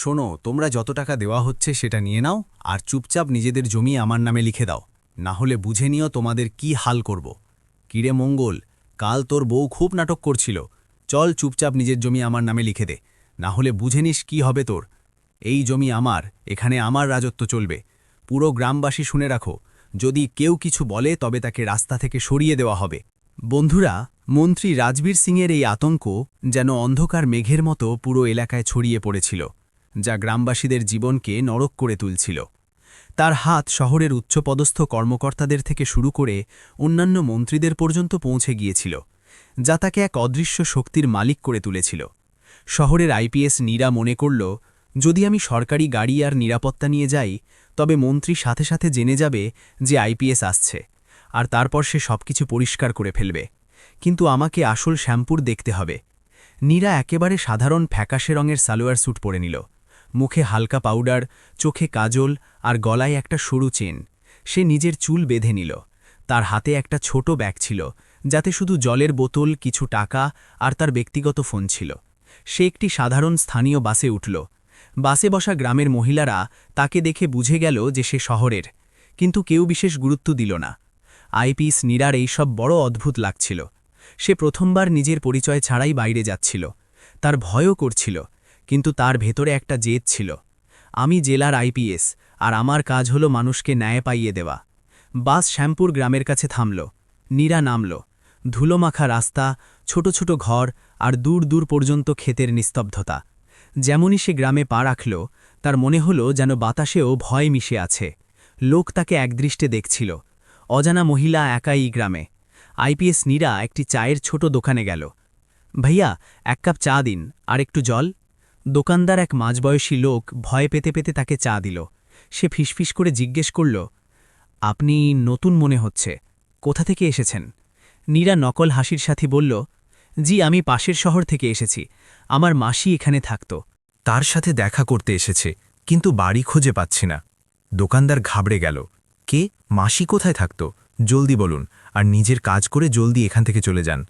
শোনো, তোমরা যত টাকা দেওয়া হচ্ছে সেটা নিয়ে নাও আর চুপচাপ নিজেদের জমি আমার নামে লিখে দাও, না হলে বুঝে নিও তোমাদের কি হাল করব। কিরে মঙ্গল, কাল তোর বউ খুব নাটক করছিল, চল চুপচাপ নিজের জমি আমার নামে লিখে দে, না হলে বুঝে নিস কি হবে তোর। এই জমি আমার, এখানে আমার রাজত্ব চলবে। পুরো গ্রামবাসী শুনে রাখো, যদি কেউ কিছু বলে তবে তাকে রাস্তা থেকে সরিয়ে দেওয়া হবে। বন্ধুরা, মন্ত্রী রাজবীর সিংয়ের এই আতঙ্ক যেন অন্ধকার মেঘের মতো পুরো এলাকায় ছড়িয়ে পড়েছিল, যা গ্রামবাসীদের জীবনকে নরক করে তুলছিল। তার হাত শহরের উচ্চপদস্থ কর্মকর্তাদের থেকে শুরু করে অন্যান্য মন্ত্রীদের পর্যন্ত পৌঁছে গিয়েছিল, যা তাকে এক অদৃশ্য শক্তির মালিক করে তুলেছিল। শহরের আইপিএস নীরা মনে করল, যদি আমি সরকারি গাড়ি আর নিরাপত্তা নিয়ে যাই তবে মন্ত্রী সাথে সাথে জেনে যাবে যে আইপিএস আসছে, আর তারপর সে সবকিছু পরিষ্কার করে ফেলবে। কিন্তু আমাকে আসল শ্যাম্পুর দেখতে হবে। নীরা একেবারে সাধারণ ফ্যাকাশে রঙের সালোয়ার স্যুট পরে নিল, মুখে হালকা পাউডার, চোখে কাজল আর গলায় একটা সরু চেন। সে নিজের চুল বেঁধে নিল। তার হাতে একটা ছোট ব্যাগ ছিল, যাতে শুধু জলের বোতল, কিছু টাকা আর তার ব্যক্তিগত ফোন ছিল। সে একটি সাধারণ স্থানীয় বাসে উঠল। বাসে বসা গ্রামের মহিলারা তাকে দেখে বুঝে গেল যে সে শহরের, কিন্তু কেউ বিশেষ গুরুত্ব দিল না। আইপিএস নীরার এইসব বড় অদ্ভুত লাগছিল। সে প্রথমবার নিজের পরিচয় ছাড়াই বাইরে যাচ্ছিল। তার ভয়ও করছিল, কিন্তু তার ভেতরে একটা জেদ ছিল। আমি জেলার আইপিএস, আর আমার কাজ হলো মানুষকে ন্যায় পাইয়ে দেওয়া। বাস শ্যামপুর গ্রামের কাছে থামল। নীরা নামল। ধুলোমাখা রাস্তা, ছোট ছোট ঘর আর দূর দূর পর্যন্ত ক্ষেতের নিস্তব্ধতা। যেমনই সে গ্রামে পা রাখল, তার মনে হলো যেন বাতাসেও ভয় মিশে আছে। লোক তাকে একদৃষ্টে দেখছিল। অজানা মহিলা একাই গ্রামে। আইপিএস নীরা একটি চায়ের ছোট দোকানে গেল। ভাইয়া, এক কাপ চা দিন, আর একটু জল। দোকানদার, এক মাঝবয়সী লোক, ভয় পেতে পেতে তাকে চা দিল। সে ফিসফিস করে জিজ্ঞেস করল, আপনি নতুন মনে হচ্ছে, কোথা থেকে এসেছেন? নীরা নকল হাসির সাথে বলল, জি, আমি পাশের শহর থেকে এসেছি, আমার মাসি এখানে থাকত। তার সাথে দেখা করতে এসেছে, কিন্তু বাড়ি খুঁজে পাচ্ছি না। দোকানদার ঘাবড়ে গেল। কে? মাসি কোথায় থাকত? জলদি বলুন, আর নিজের কাজ করে জলদি এখান থেকে চলে যান।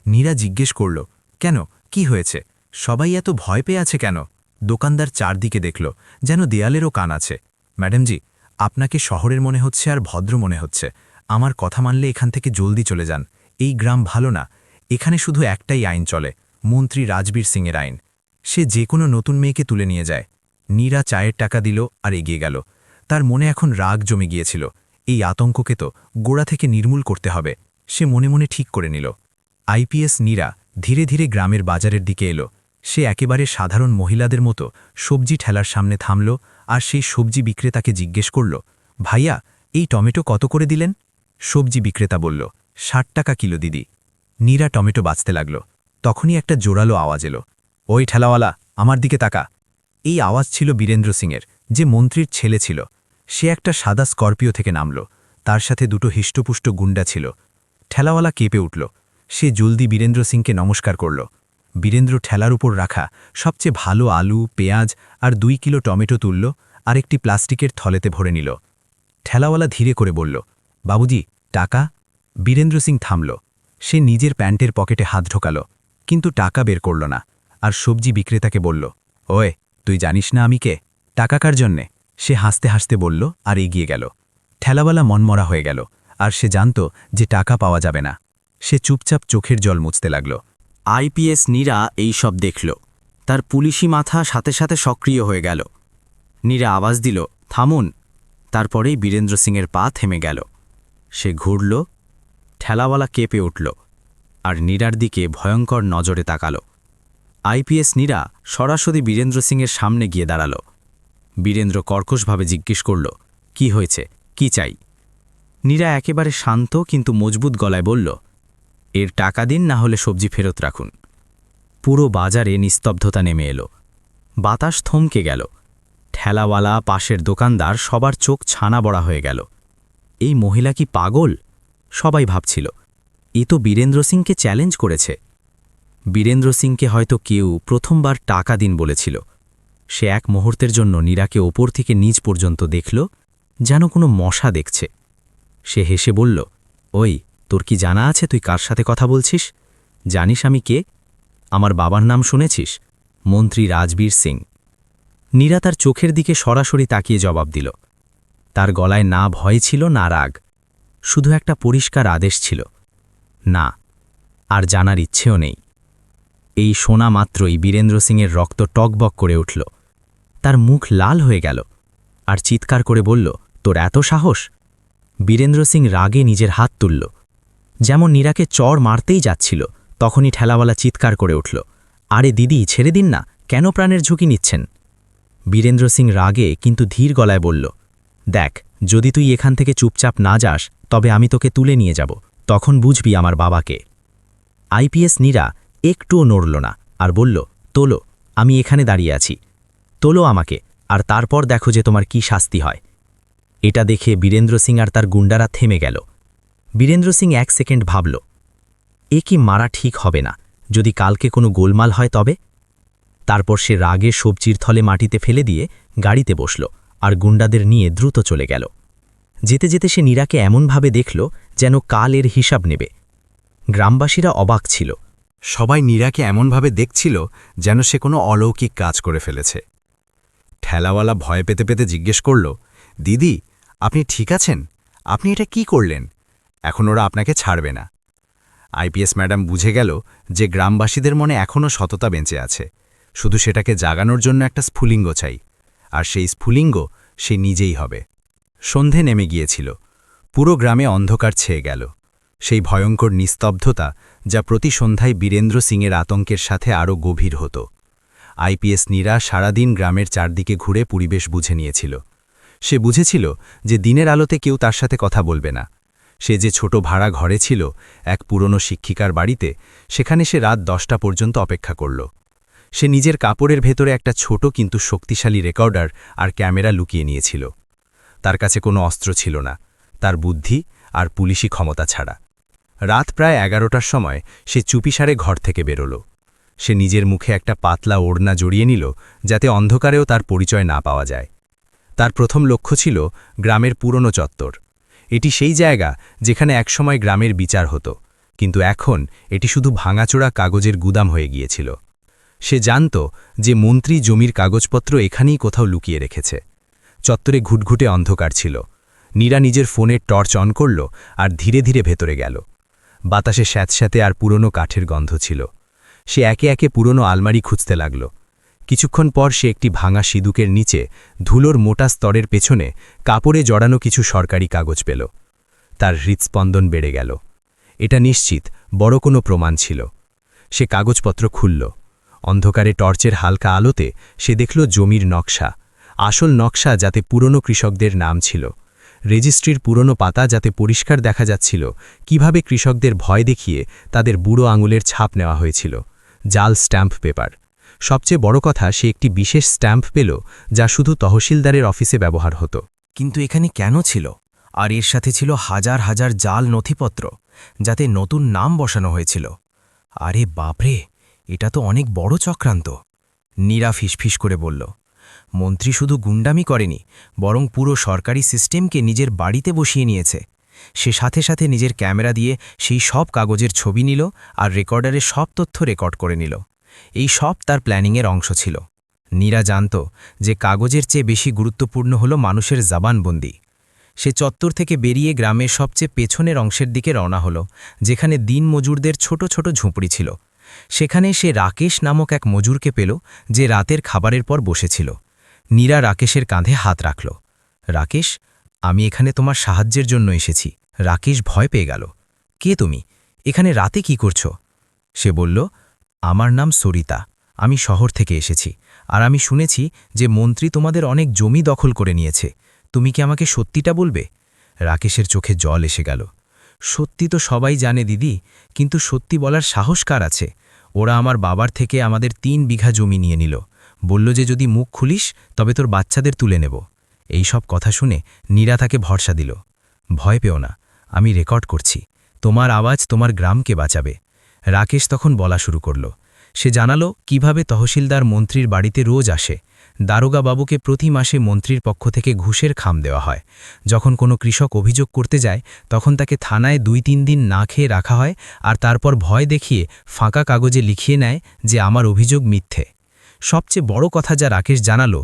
নীরা জিজ্ঞেস করল, কেন, কি হয়েছে? সবাই এত ভয় পেয়ে আছে কেন? দোকানদার চারদিকে দেখল, যেন দেয়ালেরও কান আছে। ম্যাডামজি, আপনাকে শহরের মনে হচ্ছে আর ভদ্র মনে হচ্ছে। আমার কথা মানলে এখান থেকে জলদি চলে যান। এই গ্রাম ভালো না। এখানে শুধু একটাই আইন চলে, মন্ত্রী রাজবীর সিংয়ের আইন। সে যে কোনো নতুন মেয়েকে তুলে নিয়ে যায়। নীরা চায়ের টাকা দিল আর এগিয়ে গেল। তার মনে এখন রাগ জমে গিয়েছিল। এই আতঙ্ককে তো গোড়া থেকে নির্মূল করতে হবে। সে মনে মনে ঠিক করে নিল। আইপিএস নীরা ধীরে ধীরে গ্রামের বাজারের দিকে এলো। সে একেবারে সাধারণ মহিলাদের মতো সবজি ঠেলার সামনে থামল, আর সেই সবজি বিক্রেতাকে জিজ্ঞেস করল, ভাইয়া, এই টমেটো কত করে দিলেন? সবজি বিক্রেতা বলল, ৬০ টাকা কিলো দিদি। নীরা টমেটো বাঁচতে লাগল। তখনই একটা জোরালো আওয়াজ এলো, ওই ঠেলাওয়ালা, আমার দিকে তাকা। এই আওয়াজ ছিল বীরেন্দ্র সিংয়ের, যে মন্ত্রীর ছেলে ছিল। সে একটা সাদা স্করপিও থেকে নামল। তার সাথে দুটো হিষ্টপুষ্ট গুন্ডা ছিল। ঠেলাওয়ালা কেঁপে উঠল। সে জলদি বীরেন্দ্র সিংকে নমস্কার করল। বীরেন্দ্র ঠেলার উপর রাখা সবচেয়ে ভালো আলু, পেঁয়াজ আর ২ কিলো টমেটো তুলল, আর একটি প্লাস্টিকের থলেতে ভরে নিল। ঠেলাওয়ালা ধীরে করে বলল, বাবুজি, টাকা? বীরেন্দ্র সিং থামল। সে নিজের প্যান্টের পকেটে হাত ঢোকাল, কিন্তু টাকা বের করল না। আর সবজি বিক্রেতাকে বলল, ওয়ে, তুই জানিস না আমি কে? টাকা কার জন্যে? সে হাসতে হাসতে বলল, আর এগিয়ে গেল। ঠেলাওয়ালা মনমরা হয়ে গেল, আর সে জানত যে টাকা পাওয়া যাবে না। সে চুপচাপ চোখের জল মুছতে লাগল। আইপিএস নীরা এই সব দেখল। তার পুলিশি মাথা সাথে সাথে সক্রিয় হয়ে গেল। নীরা আওয়াজ দিল, থামুন। তারপরেই বীরেন্দ্র সিংয়ের পা থেমে গেল। সে ঘুরল। ঠেলাওয়ালা কেঁপে উঠল, আর নীরার দিকে ভয়ঙ্কর নজরে তাকাল। আইপিএস নীরা সরাসরি বীরেন্দ্র সিংয়ের সামনে গিয়ে দাঁড়াল। বীরেন্দ্র কর্কশভাবে জিজ্ঞেস করল, কি হয়েছে, কি চাই? নীরা একেবারে শান্ত কিন্তু মজবুত গলায় বলল, এর টাকা দিন, না হলে সবজি ফেরত রাখুন। পুরো বাজারে নিস্তব্ধতা নেমে এলো। বাতাস থমকে গেল। ঠেলাওয়ালা, পাশের দোকানদার, সবার চোখ ছানা বড়া হয়ে গেল। এই মহিলা কি পাগল? সবাই ভাবছিল, এ তো বীরেন্দ্র সিংকে চ্যালেঞ্জ করেছে। বীরেন্দ্র সিংকে হয়তো কেউ প্রথমবার টাকা দিন বলেছিল। সে এক মুহূর্তের জন্য নীরাকে ওপর থেকে নিচ পর্যন্ত দেখল, যেন কোনো মশা দেখছে। সে হেসে বলল, ওই, তোর কি জানা আছে তুই কার সাথে কথা বলছিস? জানিস আমি কে? আমার বাবার নাম শুনেছিস? মন্ত্রী রাজবীর সিং। নীরা তার চোখের দিকে সরাসরি তাকিয়ে জবাব দিল। তার গলায় না ভয় ছিল না রাগ, শুধু একটা পরিষ্কার আদেশ ছিল, না, আর জানার ইচ্ছেও নেই। এই শোনা মাত্রই বীরেন্দ্র সিংয়ের রক্ত টকবক করে উঠল। তার মুখ লাল হয়ে গেল আর চিৎকার করে বলল, তোর এত সাহস! বীরেন্দ্র সিং রাগে নিজের হাত তুলল। যেমন নীরাকে চড় মারতেই যাচ্ছিল, তখনই ঠেলাওয়ালা চিৎকার করে উঠল, আরে দিদি, ছেড়ে দিন না, কেন প্রাণের ঝুঁকি নিচ্ছেন? বীরেন্দ্র সিং রাগে কিন্তু ধীর গলায় বলল, দেখ, যদি তুই এখান থেকে চুপচাপ না যাস তবে আমি তোকে তুলে নিয়ে যাব, তখন বুঝবি আমার বাবাকে। আইপিএস নীরা একটুও নড়ল না আর বলল, তোলো, আমি এখানে দাঁড়িয়ে আছি, তোলো আমাকে, আর তারপর দেখো যে তোমার কি শাস্তি হয়। এটা দেখে বীরেন্দ্র সিং আর তার গুন্ডারা থেমে গেল। বীরেন্দ্র সিং 1 সেকেন্ড ভাবল, এ কি মারা ঠিক হবে না, যদি কালকে কোনো গোলমাল হয় তবে? তারপর সে রাগে সবজির থলে মাটিতে ফেলে দিয়ে গাড়িতে বসল আর গুন্ডাদের নিয়ে দ্রুত চলে গেল। যেতে যেতে সে নীরাকে এমনভাবে দেখল যেন কাল এর হিসাব নেবে। গ্রামবাসীরা অবাক ছিল। সবাই নীরাকে এমনভাবে দেখছিল যেন সে কোনো অলৌকিক কাজ করে ফেলেছে। ঠেলাওয়ালা ভয় পেতে পেতে জিজ্ঞেস করল, দিদি, আপনি ঠিক আছেন? আপনি এটা কি করলেন? এখন ওরা আপনাকে ছাড়বে না। আইপিএস ম্যাডাম বুঝে গেল যে গ্রামবাসীদের মনে এখনও সততা বেঁচে আছে, শুধু সেটাকে জাগানোর জন্য একটা স্ফুলিঙ্গ চাই, আর সেই স্ফুলিঙ্গ সে নিজেই হবে। সন্ধে নেমে গিয়েছিল, পুরো গ্রামে অন্ধকার ছেয়ে গেল। সেই ভয়ঙ্কর নিস্তব্ধতা যা প্রতি সন্ধ্যায় বীরেন্দ্র সিংয়ের আতঙ্কের সাথে আরও গভীর হতো। আইপিএস নীরা সারাদিন গ্রামের চারদিকে ঘুরে পরিবেশ বুঝে নিয়েছিল। সে বুঝেছিল যে দিনের আলোতে কেউ তার সাথে কথা বলবে না। সে যে ছোট ভাড়া ঘরে ছিল, এক পুরনো শিক্ষিকার বাড়িতে, সেখানে সে রাত 10টা পর্যন্ত অপেক্ষা করল। সে নিজের কাপড়ের ভেতরে একটা ছোট কিন্তু শক্তিশালী রেকর্ডার আর ক্যামেরা লুকিয়ে নিয়েছিল। তার কাছে কোনো অস্ত্র ছিল না, তার বুদ্ধি আর পুলিশি ক্ষমতা ছাড়া। রাত প্রায় 11টার সময় সে চুপিসারে ঘর থেকে বেরোল। সে নিজের মুখে একটা পাতলা ওড়না জড়িয়ে নিল যাতে অন্ধকারেও তার পরিচয় না পাওয়া যায়। তার প্রথম লক্ষ্য ছিল গ্রামের পুরনো চত্বর। এটি সেই জায়গা যেখানে একসময় গ্রামের বিচার হতো, কিন্তু এখন এটি শুধু ভাঙাচোরা কাগজের গুদাম হয়ে গিয়েছিল। সে জানত যে মন্ত্রী জমির কাগজপত্র এখানেই কোথাও লুকিয়ে রেখেছে। চত্বরে ঘুটঘুটে অন্ধকার ছিল। নীরা নিজের ফোনের টর্চ অন করল আর ধীরে ধীরে ভেতরে গেল। বাতাসে স্যাঁতস্যাঁতে আর পুরনো কাঠের গন্ধ ছিল। সে একে একে পুরনো আলমারি খুঁজতে লাগল। কিছুক্ষণ পর সে একটি ভাঙা সিঁদুকের নিচে ধুলোর মোটা স্তরের পেছনে কাপড়ে জড়ানো কিছু সরকারি কাগজ পেল। তার হৃৎস্পন্দন বেড়ে গেল। এটা নিশ্চিত বড় কোনো প্রমাণ ছিল। সে কাগজপত্র খুলল। অন্ধকারে টর্চের হালকা আলোতে সে দেখল জমির নকশা, আসল নকশা যাতে পুরনো কৃষকদের নাম ছিল, রেজিস্ট্রির পুরনো পাতা যাতে পরিষ্কার দেখা যাচ্ছিল কিভাবে কৃষকদের ভয় দেখিয়ে তাদের বুড়ো আঙুলের ছাপ নেওয়া হয়েছিল, জাল স্ট্যাম্প পেপার। সবচেয়ে বড় কথা, সে একটি বিশেষ স্ট্যাম্প পেল যা শুধু তহসিলদারের অফিসে ব্যবহার হতো। কিন্তু এখানে কেন ছিল? আর এর সাথে ছিল হাজার হাজার জাল নথিপত্র যাতে নতুন নাম বসানো হয়েছিল। আরে বাপরে, এটা তো অনেক বড় চক্রান্ত। নীরা ফিসফিস করে বলল, মন্ত্রী শুধু গুন্ডামি করেনি, বরং পুরো সরকারি সিস্টেমকে নিজের বাড়িতে বসিয়ে নিয়েছে। সে সাথে সাথে নিজের ক্যামেরা দিয়ে সেই সব কাগজের ছবি নিল আর রেকর্ডারে সব তথ্য রেকর্ড করে নিল। এই সব তার প্ল্যানিংয়ের অংশ ছিল। নীরা জানত যে কাগজের চেয়ে বেশি গুরুত্বপূর্ণ হল মানুষের জবানবন্দি। সে চত্বর থেকে বেরিয়ে গ্রামের সবচেয়ে পেছনের অংশের দিকে রওনা হলো, যেখানে দিন মজুরদের ছোট ছোট ঝুঁপড়ি ছিল। সেখানে সে রাকেশ নামক এক মজুরকে পেল, যে রাতের খাবারের পর বসেছিল। নীরা রাকেশের কাঁধে হাত রাখল। রাকেশ, আমি এখানে তোমার সাহায্যের জন্য এসেছি। রাকেশ ভয় পেয়ে গেল। কে তুমি? এখানে রাতে কি করছো? সে বলল, আমার নাম সরিতা, আমি শহর থেকে এসেছি, আর আমি শুনেছি যে মন্ত্রী তোমাদের অনেক জমি দখল করে নিয়েছে। তুমি কি আমাকে সত্যিটা বলবে? রাকেশের চোখে জল এসে গেল। সত্যি তো সবাই জানে দিদি, কিন্তু সত্যি বলার সাহস কার আছে? ওরা আমার বাবার থেকে আমাদের 3 বিঘা জমি নিয়ে নিল, বলল যে যদি মুখ খুলিস তবে তোর বাচ্চাদের তুলে নেব। এই সব কথা শুনে নীরা তাকে ভরসা দিল। ভয় পেও না, আমি রেকর্ড করছি, তোমার আওয়াজ তোমার গ্রামকে বাঁচাবে। রাকেশ তখন বলা শুরু করল। সে জানালো কিভাবে তহসিলদার মন্ত্রীর বাড়িতে রোজ আসে। দারোগা বাবুকে প্রতি মাসে মন্ত্রীর পক্ষ থেকে ঘুষের খাম দেওয়া হয়। যখন কোনো কৃষক অভিযোগ করতে যায় তখন তাকে থানায় 2-3 দিন না খেয়ে রাখা হয়, আর তারপর ভয় দেখিয়ে ফাঁকা কাগজে লিখিয়ে নেয় যে আমার অভিযোগ মিথ্যে। সবচেয়ে বড় কথা যা রাকেশ জানালো,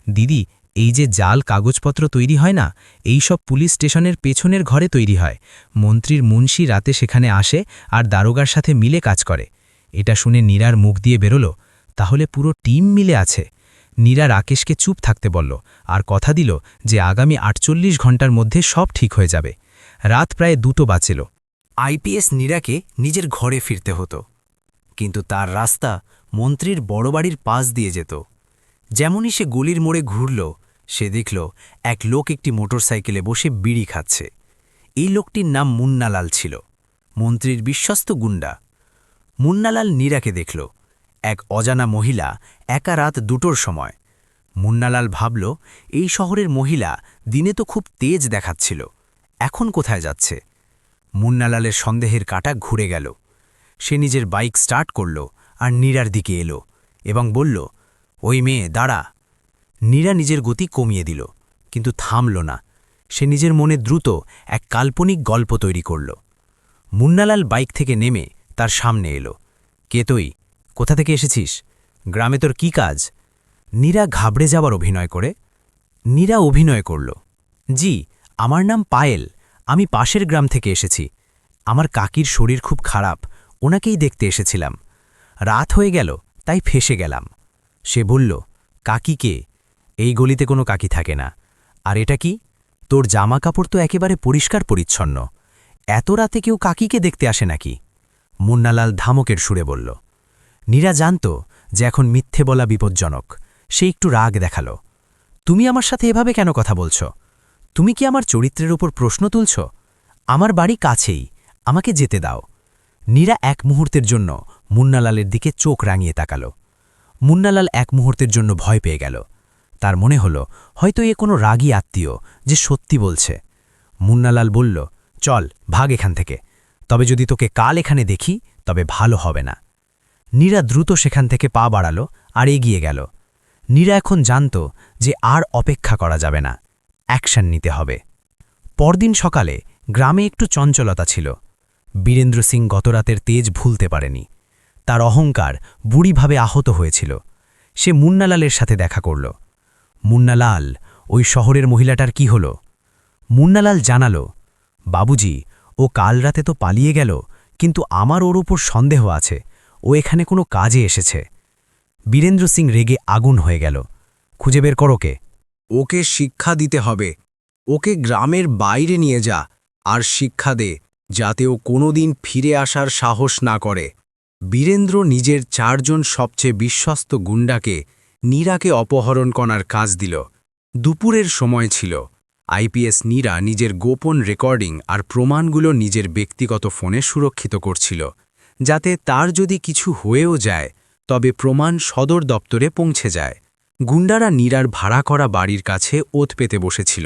দিদি, এই যে জাল কাগজপত্র তৈরি হয় না, এই সব পুলিশ স্টেশনের পেছনের ঘরে তৈরি হয়। মন্ত্রীর মুন্সি রাতে সেখানে আসে আর দারোগার সাথে মিলে কাজ করে। এটা শুনে নীরার মুখ দিয়ে বেরোলো, তাহলে পুরো টিম মিলে আছে। নীরা রাকেশকে চুপ থাকতে বলল আর কথা দিল যে আগামী 48 ঘন্টার মধ্যে সব ঠিক হয়ে যাবে। রাত প্রায় 2টো বাজছিল। আইপিএস নীরাকে নিজের ঘরে ফিরতে হতো, কিন্তু তার রাস্তা মন্ত্রীর বড় বাড়ির পাশ দিয়ে যেত। যেমনই সে গলির মোড়ে ঘুরল, সে দেখল এক লোক একটি মোটরসাইকেলে বসে বিড়ি খাচ্ছে। এই লোকটির নাম মুন্নালাল ছিল, মন্ত্রীর বিশ্বস্ত গুন্ডা। মুন্নালাল নীরাকে দেখল, এক অজানা মহিলা, একা রাত 2টোর সময়। মুন্নালাল ভাবল, এই শহরের মহিলা দিনে তো খুব তেজ দেখাচ্ছিল, এখন কোথায় যাচ্ছে? মুন্নালালের সন্দেহের কাঁটা ঘুরে গেল। সে নিজের বাইক স্টার্ট করল আর নীরার দিকে এলো এবং বলল, ওই মেয়ে দাঁড়া। নীরা নিজের গতি কমিয়ে দিল, কিন্তু থামল না। সে নিজের মনে দ্রুত এক কাল্পনিক গল্প তৈরি করল। মুন্নালাল বাইক থেকে নেমে তার সামনে এলো। কে তুই? কোথা থেকে এসেছিস? গ্রামে তোর কি কাজ? নীরা ঘাবড়ে যাওয়ার অভিনয় করল। জি, আমার নাম পায়েল, আমি পাশের গ্রাম থেকে এসেছি। আমার কাকির শরীর খুব খারাপ, ওনাকেই দেখতে এসেছিলাম। রাত হয়ে গেল, তাই ফেসে গেলাম। সে বলল, কাকি কে? এই গলিতে কোনো কাকি থাকে না। আর এটা কি? তোর জামা কাপড় তো একেবারে পরিষ্কার পরিচ্ছন্ন। এত রাতে কেউ কাকিকে দেখতে আসে নাকি? মুন্নালাল ধামকের সুরে বলল। নীরা জানত যে এখন মিথ্যে বলা বিপজ্জনক। সে একটু রাগ দেখালো। তুমি আমার সাথে এভাবে কেন কথা বলছ? তুমি কি আমার চরিত্রের উপর প্রশ্ন তুলছ? আমার বাড়ি কাছেই, আমাকে যেতে দাও। নীরা এক মুহূর্তের জন্য মুন্নালালের দিকে চোখ রাঙিয়ে তাকাল। মুন্নালাল এক মুহূর্তের জন্য ভয় পেয়ে গেল। তার মনে হল হয়তো এ কোনো রাগী আত্মীয় যে সত্যি বলছে। মুন্নালাল বলল, চল ভাগ এখান থেকে, তবে যদি তোকে কাল এখানে দেখি তবে ভালো হবে না। নীরা দ্রুত সেখান থেকে পা বাড়াল আর এগিয়ে গেল। নীরা এখন জানত যে আর অপেক্ষা করা যাবে না, অ্যাকশন নিতে হবে। পরদিন সকালে গ্রামে একটু চঞ্চলতা ছিল। বীরেন্দ্র সিং গতরাতের তেজ ভুলতে পারেনি। তার অহংকার বুড়িভাবে আহত হয়েছিল। সে মুন্নালালের সাথে দেখা করল। মুন্নালাল, ওই শহরের মহিলাটার কি হল? মুন্নালাল জানালো, বাবুজি, ও কাল রাতে তো পালিয়ে গেল, কিন্তু আমার ওর উপর সন্দেহ আছে, ও এখানে কোনো কাজে এসেছে। বীরেন্দ্র সিং রেগে আগুন হয়ে গেল। খুঁজে বের করো কে। ওকে শিক্ষা দিতে হবে। ওকে গ্রামের বাইরে নিয়ে যা আর শিক্ষা দে, যাতে ও কোনোদিন ফিরে আসার সাহস না করে। বীরেন্দ্র নিজের 4 জন সবচেয়ে বিশ্বস্ত গুন্ডাকে নীরাকে অপহরণ করার কাজ দিল। দুপুরের সময় ছিল। আইপিএস নীরা নিজের গোপন রেকর্ডিং আর প্রমাণগুলো নিজের ব্যক্তিগত ফোনে সুরক্ষিত করছিল, যাতে তার যদি কিছু হয়েও যায় তবে প্রমাণ সদর দপ্তরে পৌঁছে যায়। গুন্ডারা নীরার ভাড়া করা বাড়ির কাছে ওত পেতে বসেছিল।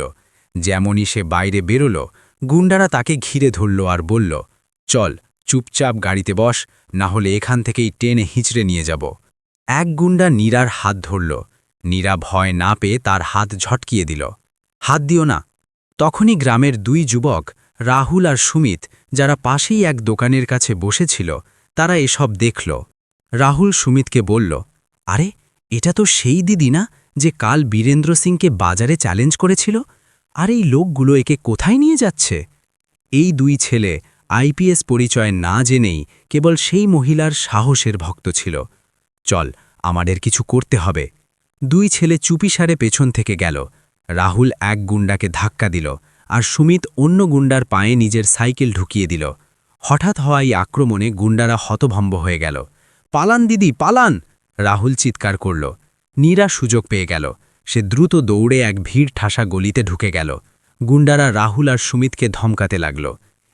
যেমনই সে বাইরে বেরোল, গুন্ডারা তাকে ঘিরে ধরল আর বলল, চল চুপচাপ গাড়িতে বস, না হলে এখান থেকেই টেনে হিঁচড়ে নিয়ে যাব। এক গুন্ডা নীরার হাত ধরল। নীরা ভয় না পেয়ে তার হাত ঝটকিয়ে দিল। হাত দিও না। তখনই গ্রামের 2 যুবক, রাহুল আর সুমিত, যারা পাশেই এক দোকানের কাছে বসেছিল, তারা এসব দেখল। রাহুল সুমিতকে বলল, আরে, এটা তো সেই দিদি না যে কাল বীরেন্দ্র সিংকে বাজারে চ্যালেঞ্জ করেছিল? আর এই লোকগুলো একে কোথায় নিয়ে যাচ্ছে? এই 2 ছেলে আইপিএস পরিচয় না জেনেই কেবল সেই মহিলার সাহসের ভক্ত ছিল। চল, আমাদের কিছু করতে হবে। 2 ছেলে চুপিসারে পেছন থেকে গেল। রাহুল এক গুন্ডাকে ধাক্কা দিল আর সুমিত অন্য গুন্ডার পায়ে নিজের সাইকেল ঢুকিয়ে দিল। হঠাৎ হওয়া এই আক্রমণে গুন্ডারা হতভম্ব হয়ে গেল। পালান দিদি, পালান! রাহুল চিৎকার করল। নীরা সুযোগ পেয়ে গেল। সে দ্রুত দৌড়ে এক ভিড় ঠাসা গলিতে ঢুকে গেল। গুন্ডারা রাহুল আর সুমিতকে ধমকাতে লাগল।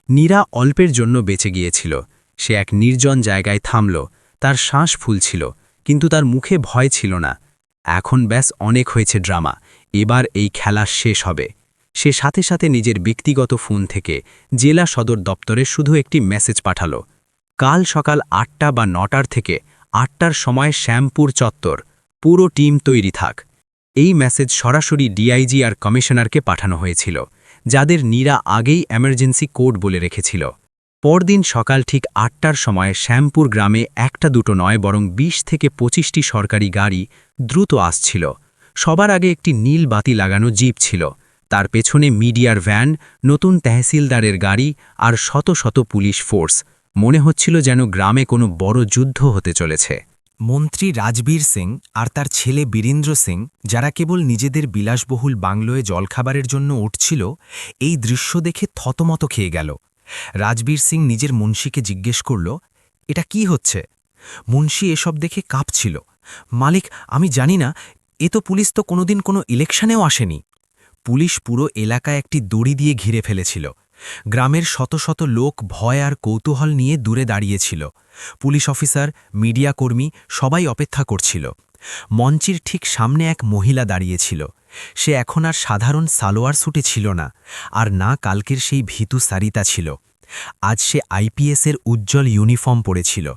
নীরা অল্পের জন্য বেঁচে গিয়েছিল। সে এক নির্জন জায়গায় থামল। তার শ্বাস ফুলছিল, কিন্তু তার মুখে ভয় ছিল না। এখন ব্যাস অনেক হয়েছে ড্রামা, এবার এই খেলা শেষ হবে। সে সাথে সাথে নিজের ব্যক্তিগত ফোন থেকে জেলা সদর দপ্তরে শুধু একটি মেসেজ পাঠাল, কাল সকাল 8টা বা 9টার থেকে 8টার সময় শ্যামপুর চত্বর, পুরো টিম তৈরি থাক। এই মেসেজ সরাসরি ডিআইজি আর কমিশনারকে পাঠানো হয়েছিল, যাদের নীরা আগেই এমার্জেন্সি কোড বলে রেখেছিল। পরদিন সকাল ঠিক 8টার সময় শ্যামপুর গ্রামে 1টা 2টো নয় বরং 20 থেকে 25টি সরকারি গাড়ি দ্রুত আসছিল। সবার আগে একটি নীল বাতি লাগানো জিপ ছিল, তার পেছনে মিডিয়ার ভ্যান, নতুন তহসিলদারের গাড়ি আর শত শত পুলিশ ফোর্স। মনে হচ্ছিল যেন গ্রামে কোনো বড় যুদ্ধ হতে চলেছে। মন্ত্রী রাজবীর সিং আর তার ছেলে বীরেন্দ্র সিং, যারা কেবল নিজেদের বিলাসবহুল বাংলোয় জলখাবারের জন্য উঠছিল, এই দৃশ্য দেখে থতমত খেয়ে গেল। রাজবীর সিং নিজের মুন্সিকে জিজ্ঞেস করল, এটা কি হচ্ছে? মুন্সি এসব দেখে কাঁপছিল। মালিক, আমি জানি না, এ তো পুলিশ তো কোনোদিন কোনো ইলেকশনেও আসেনি। পুলিশ পুরো এলাকায় একটি দড়ি দিয়ে ঘিরে ফেলেছিল। গ্রামের শত শত লোক ভয় আর কৌতূহল নিয়ে দূরে দাঁড়িয়েছিল। পুলিশ অফিসার, মিডিয়া কর্মী সবাই অপেক্ষা করছিল। মঞ্চের ঠিক সামনে এক মহিলা দাঁড়িয়েছিল। সে এখন আর সাধারণ সালোয়ার স্যুটে ছিল না, আর না কালকের সেই ভীতু সারিতা ছিল। আজ সে আইপিএসের উজ্জ্বল ইউনিফর্ম পরেছিল।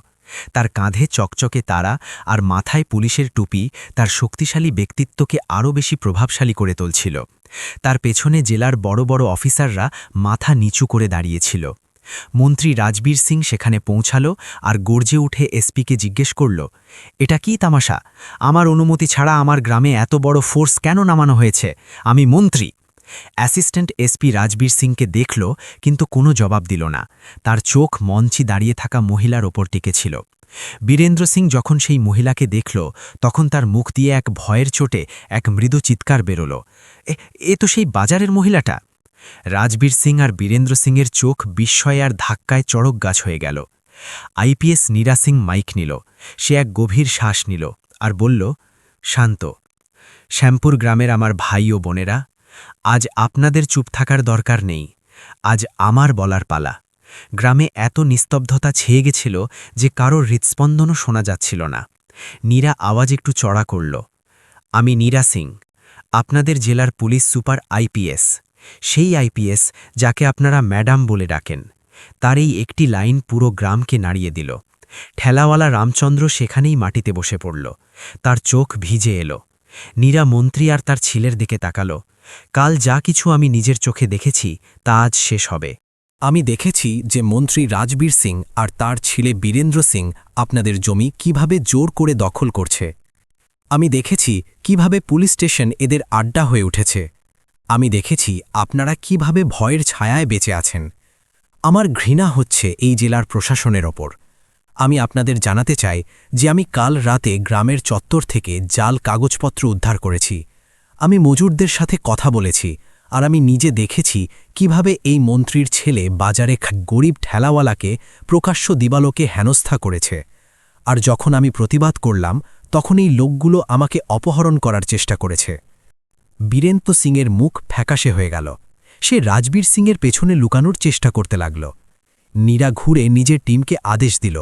তার কাঁধে চকচকে তারা আর মাথায় পুলিশের টুপি তার শক্তিশালী ব্যক্তিত্বকে আরও বেশি প্রভাবশালী করে তুলছিল। তার পেছনে জেলার বড় বড় অফিসাররা মাথা নিচু করে দাঁড়িয়েছিল। মন্ত্রী রাজবীর সিং সেখানে পৌঁছাল আর গর্জে উঠে এসপিকে জিজ্ঞেস করল, এটা কি তামাশা? আমার অনুমতি ছাড়া আমার গ্রামে এত বড় ফোর্স কেন নামানো হয়েছে? আমি মন্ত্রী। অ্যাসিস্ট্যান্ট এসপি রাজবীর সিংকে দেখল, কিন্তু কোনো জবাব দিল না। তার চোখ মঞ্চে দাঁড়িয়ে থাকা মহিলার ওপর টিকেছিল। বীরেন্দ্র সিং যখন সেই মহিলাকে দেখল, তখন তার মুখ দিয়ে এক ভয়ের চোটে এক মৃদু চিৎকার বেরোল, এ তো সেই বাজারের মহিলাটা। রাজবীর সিং আর বীরেন্দ্র সিংয়ের চোখ বিস্ময়ে আর ধাক্কায় চড়ক গাছ হয়ে গেল। আইপিএস নীরা সিং মাইক নিল। সে এক গভীর শ্বাস নিল আর বলল, শান্ত। শ্যামপুর গ্রামের আমার ভাই ও বোনেরা, আজ আপনাদের চুপ থাকার দরকার নেই। আজ আমার বলার পালা। গ্রামে এত নিস্তব্ধতা ছেয়ে গেছিল যে কারোর হৃৎস্পন্দনও শোনা যাচ্ছিল না। নীরা আওয়াজ একটু চড়া করল, আমি নীরা সিং, আপনাদের জেলার পুলিশ সুপার আইপিএস। সেই আইপিএস যাকে আপনারা ম্যাডাম বলে ডাকেন। তার এই একটি লাইন পুরো গ্রামকে নাড়িয়ে দিল। ঠেলাওয়ালা রামচন্দ্র সেখানেই মাটিতে বসে পড়ল। তার চোখ ভিজে এলো। নীরা মন্ত্রী আর তার ছেলের দিকে তাকালো। কাল যা কিছু আমি নিজের চোখে দেখেছি তা আজ শেষ হবে। আমি দেখেছি যে মন্ত্রী রাজবীর সিং আর তার ছেলে বীরেন্দ্র সিং আপনাদের জমি কিভাবে জোর করে দখল করছে। আমি দেখেছি কিভাবে পুলিশ স্টেশন এদের আড্ডা হয়ে উঠেছে। আমি দেখেছি আপনারা কিভাবে ভয়ের ছায়ায় বেঁচে আছেন। আমার ঘৃণা হচ্ছে এই জেলার প্রশাসনের ওপর। আমি আপনাদের জানাতে চাই যে আমি কাল রাতে গ্রামের চত্বর থেকে জাল কাগজপত্র উদ্ধার করেছি। আমি মজুরদের সাথে কথা বলেছি, আর আমি নিজে দেখেছি কিভাবে এই মন্ত্রীর ছেলে বাজারে গরিব ঠেলাওয়ালাকে প্রকাশ্য দিবালোকে হেনস্থা করেছে। আর যখন আমি প্রতিবাদ করলাম, তখন এই লোকগুলো আমাকে অপহরণ করার চেষ্টা করেছে। বীরেন্দ্র সিংয়ের মুখ ফ্যাকাশে হয়ে গেল। সে রাজবীর সিংয়ের পেছনে লুকানোর চেষ্টা করতে লাগল। নীরা ঘুরে নিজের টিমকে আদেশ দিল,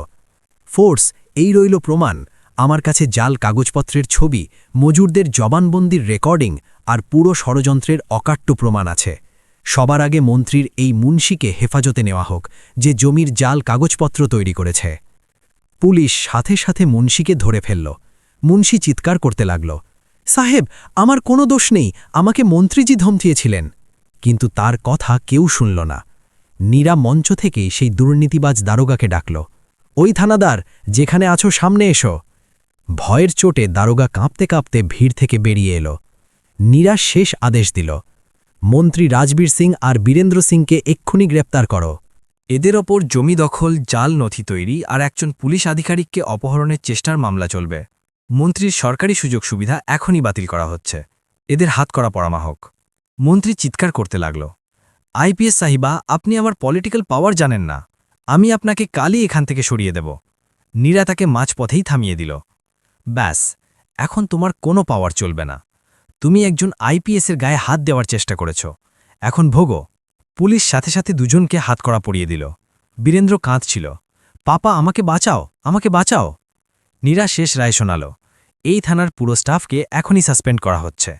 ফোর্স, এই রইল প্রমাণ। আমার কাছে জাল কাগজপত্রের ছবি, মজুরদের জবানবন্দির রেকর্ডিং আর পুরো ষড়যন্ত্রের অকাট্য প্রমাণ আছে। সবার আগে মন্ত্রীর এই মুন্সিকে হেফাজতে নেওয়া হোক, যে জমির জাল কাগজপত্র তৈরি করেছে। পুলিশ সাথে সাথে মুন্সিকে ধরে ফেলল। মুন্সি চিৎকার করতে লাগল, সাহেব, আমার কোনো দোষ নেই, আমাকে মন্ত্রীজি ধমকিয়েছিলেন। কিন্তু তার কথা কেউ শুনল না। নীরা মঞ্চ থেকেই সেই দুর্নীতিবাজ দারোগাকে ডাকল, ওই থানাদার, যেখানে আছো সামনে এসো। ভয়ের চোটে দারোগা কাঁপতে কাঁপতে ভিড় থেকে বেরিয়ে এলো। নীরা শেষ আদেশ দিল, মন্ত্রী রাজবীর সিং আর বীরেন্দ্র সিংকে এক্ষুনি গ্রেপ্তার করো। এদের ওপর জমি দখল, জাল নথি তৈরি আর একজন পুলিশ আধিকারিককে অপহরণের চেষ্টার মামলা চলবে। মন্ত্রীর সরকারি সুযোগ সুবিধা এখনই বাতিল করা হচ্ছে। এদের হাত করা পরামা হোক। মন্ত্রী চিৎকার করতে লাগল, আইপিএস সাহিবা, আপনি আমার পলিটিক্যাল পাওয়ার জানেন না। আমি আপনাকে কালই এখান থেকে সরিয়ে দেব। নীরা তাকে মাঝপথেই থামিয়ে দিল, ব্যাস, এখন তোমার কোনো পাওয়ার চলবে না। তুমি একজন আইপিএসের গায়ে হাত দেওয়ার চেষ্টা করেছ, এখন ভোগো। পুলিশ সাথে সাথে দুজনকে হাতকড়া পরিয়ে দিল। বীরেন্দ্র কাঁদছিল, পাপা, আমাকে বাঁচাও, আমাকে বাঁচাও। নীরা শেষ রায় শোনাল, এই থানার পুরো স্টাফকে এখনই সাসপেন্ড করা হচ্ছে।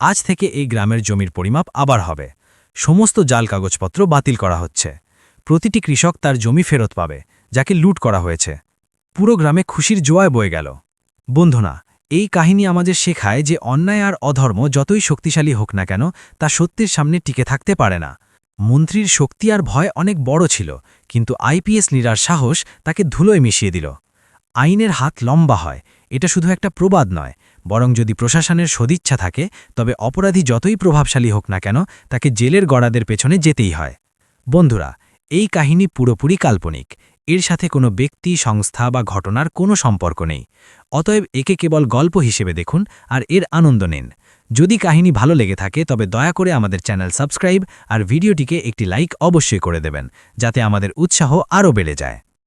আজ থেকে এই গ্রামের জমির পরিমাপ আবার হবে। সমস্ত জাল কাগজপত্র বাতিল করা হচ্ছে। প্রতিটি কৃষক তার জমি ফেরত পাবে, যাকে লুট করা হয়েছে। পুরো গ্রামে খুশির জোয়ার বয়ে গেল। বন্ধুরা, এই কাহিনী আমাদের শেখায় যে অন্যায় আর অধর্ম যতই শক্তিশালী হোক না কেন, তা সত্যের সামনে টিকে থাকতে পারে না। মন্ত্রীর শক্তি আর ভয় অনেক বড় ছিল, কিন্তু আইপিএস নীরার সাহস তাকে ধুলোয় মিশিয়ে দিল। আইনের হাত লম্বা হয়, এটা শুধু একটা প্রবাদ নয়, বরং যদি প্রশাসনের সদিচ্ছা থাকে তবে অপরাধী যতই প্রভাবশালী হোক না কেন তাকে জেলের গড়াদের পেছনে যেতেই হয়। বন্ধুরা, এই কাহিনী পুরোপুরি কাল্পনিক, এর সাথে কোনো ব্যক্তি, সংস্থা বা ঘটনার কোনো সম্পর্ক নেই। অতএব একে কেবল গল্প হিসেবে দেখুন আর এর আনন্দ নিন। যদি কাহিনী ভালো লেগে থাকে তবে দয়া করে আমাদের চ্যানেল সাবস্ক্রাইব আর ভিডিওটিকে একটি লাইক অবশ্যই করে দেবেন, যাতে আমাদের উৎসাহ আরও বেড়ে যায়।